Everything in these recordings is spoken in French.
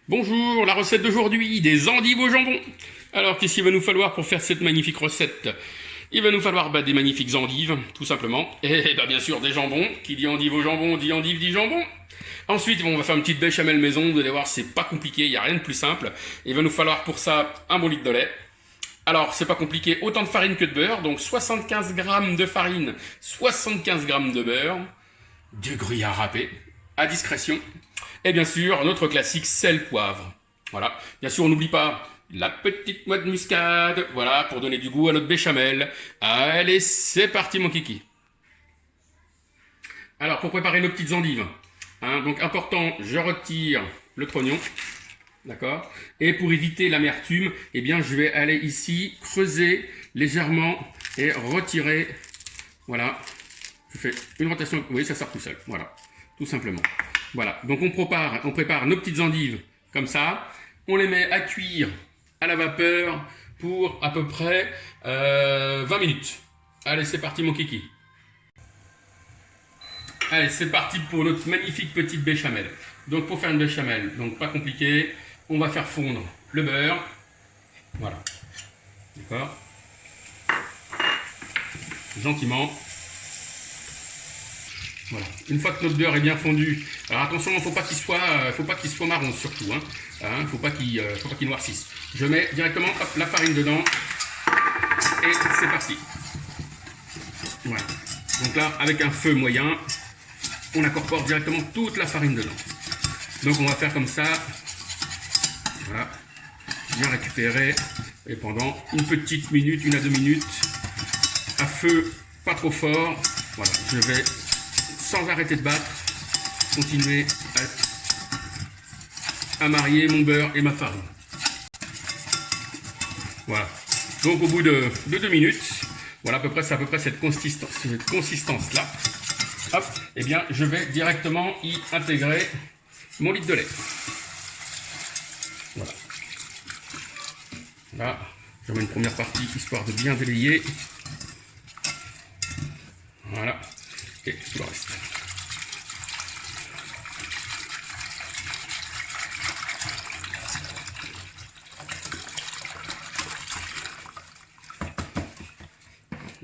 Bonjour, la recette d'aujourd'hui, des endives au jambon. Alors, qu'est-ce qu'il va nous falloir pour faire cette magnifique recette? Il va nous falloir des magnifiques endives, tout simplement. Et bien sûr, des jambons. Qui dit endive au jambon, dit endive, dit jambon. Ensuite, on va faire une petite béchamel maison. Vous allez voir, c'est pas compliqué, il n'y a rien de plus simple. Il va nous falloir pour ça un bon litre de lait. Alors, c'est pas compliqué, autant de farine que de beurre. Donc, 75 grammes de farine, 75 grammes de beurre, du gruyère râpé, à discrétion. Et bien sûr, notre classique sel poivre. Voilà. Bien sûr, on n'oublie pas la petite noix de muscade. Voilà, pour donner du goût à notre béchamel. Allez, c'est parti, mon kiki. Alors, pour préparer nos petites endives, donc important, je retire le trognon. D'accord. Et pour éviter l'amertume, eh bien, je vais aller ici creuser légèrement et retirer. Voilà. Je fais une rotation. Vous voyez, ça sort tout seul. Voilà. Tout simplement. Voilà, donc on prépare nos petites endives comme ça. On les met à cuire à la vapeur pour à peu près 20 minutes. Allez, c'est parti mon kiki. Allez, c'est parti pour notre magnifique petite béchamel. Donc pour faire une béchamel, donc pas compliqué, on va faire fondre le beurre. Voilà. D'accord. Gentiment. Voilà. Une fois que notre beurre est bien fondu, alors attention, il ne faut pas qu'il soit marron surtout, faut pas qu'il noircisse. Je mets directement la farine dedans et c'est parti. Voilà. Donc là, avec un feu moyen, on incorpore directement toute la farine dedans. Donc on va faire comme ça, voilà, bien récupérer et pendant une petite minute, 1 à 2 minutes, à feu pas trop fort. Voilà, je vais sans arrêter de battre, continuer à marier mon beurre et ma farine. Voilà. Donc au bout de 2 minutes, voilà c'est à peu près cette consistance-là. Hop, et bien je vais directement y intégrer mon litre de lait. Voilà. Là, je mets une première partie histoire de bien délayer. Voilà. Et tout le reste.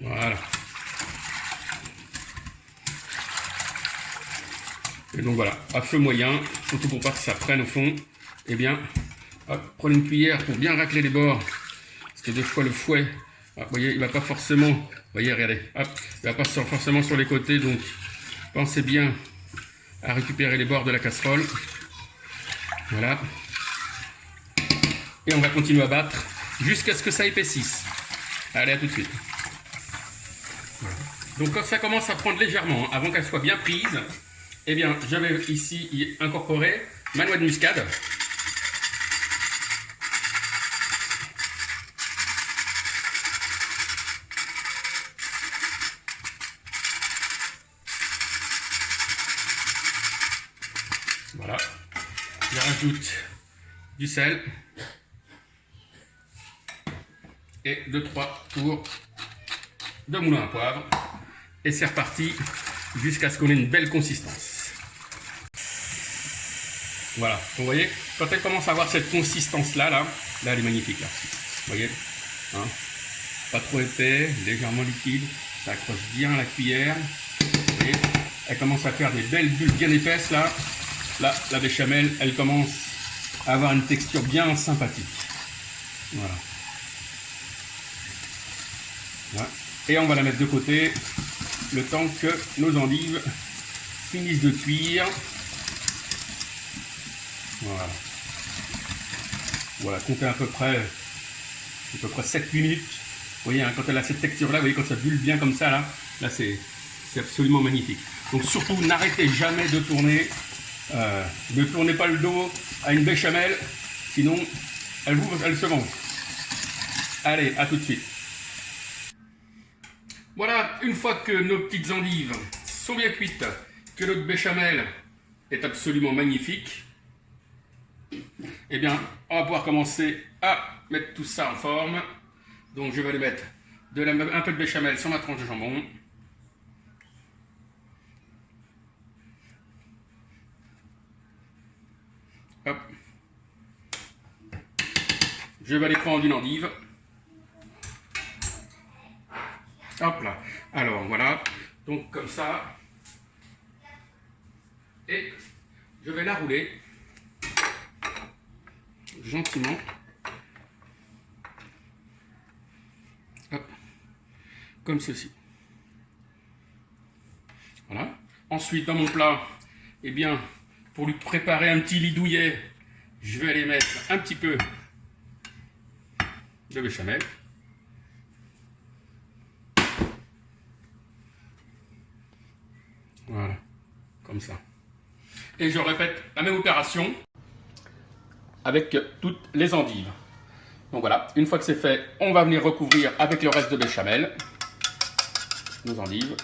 Voilà. Et donc voilà, à feu moyen, surtout pour pas que ça prenne au fond, eh bien, hop, prenez une cuillère pour bien racler les bords, parce que des fois le fouet, vous voyez, il va pas forcément, vous voyez, regardez, hop, il va pas forcément sur les côtés, donc pensez bien à récupérer les bords de la casserole. Voilà. Et on va continuer à battre jusqu'à ce que ça épaississe. Allez, à tout de suite. Voilà. Donc quand ça commence à prendre légèrement, avant qu'elle soit bien prise, eh bien, je vais ici y incorporer ma noix de muscade. Voilà. Je rajoute du sel et 2-3 tours de moulin à poivre. Et c'est reparti jusqu'à ce qu'on ait une belle consistance. Voilà, vous voyez, quand elle commence à avoir cette consistance-là, là elle est magnifique, là. Vous voyez, pas trop épais, légèrement liquide, ça accroche bien à la cuillère. Vous voyez, elle commence à faire des belles bulles bien épaisses, là. Là, la béchamel, elle commence à avoir une texture bien sympathique. Voilà. Voilà. Et on va la mettre de côté le temps que nos endives finissent de cuire. Voilà. Voilà, comptez à peu près 7-8 minutes. Vous voyez, quand elle a cette texture-là, vous voyez, quand ça bulle bien comme ça, là c'est absolument magnifique. Donc surtout, n'arrêtez jamais de tourner. Ne tournez pas le dos à une béchamel, sinon elle se mange. Allez, à tout de suite. Voilà, une fois que nos petites endives sont bien cuites, que notre béchamel est absolument magnifique, eh bien, on va pouvoir commencer à mettre tout ça en forme. Donc, je vais aller mettre un peu de béchamel sur ma tranche de jambon. Hop. Je vais aller prendre une endive. Hop là. Alors voilà. Donc comme ça. Et je vais la rouler gentiment. Hop. Comme ceci. Voilà. Ensuite, dans mon plat, eh bien, pour lui préparer un petit lit douillet, je vais aller mettre un petit peu de béchamel. Voilà, comme ça. Et je répète la même opération avec toutes les endives. Donc voilà, une fois que c'est fait, on va venir recouvrir avec le reste de béchamel nos endives.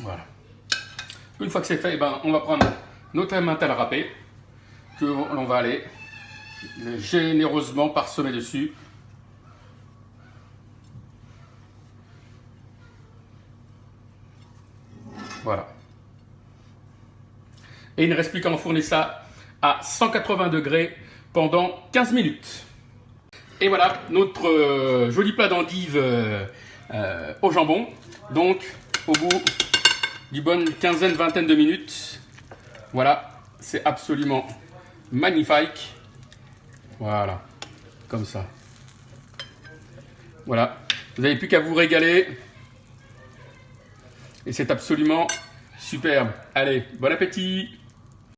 Voilà. Une fois que c'est fait, eh ben, on va prendre notre emmental râpé que l'on va aller généreusement parsemer dessus. Voilà. Et il ne reste plus qu'à enfourner ça à 180 degrés pendant 15 minutes. Et voilà notre joli plat d'endives au jambon. Donc, au bout d'une bonne quinzaine, vingtaine de minutes, voilà, c'est absolument magnifique. Voilà, comme ça. Voilà, vous n'avez plus qu'à vous régaler. Et c'est absolument superbe. Allez, bon appétit!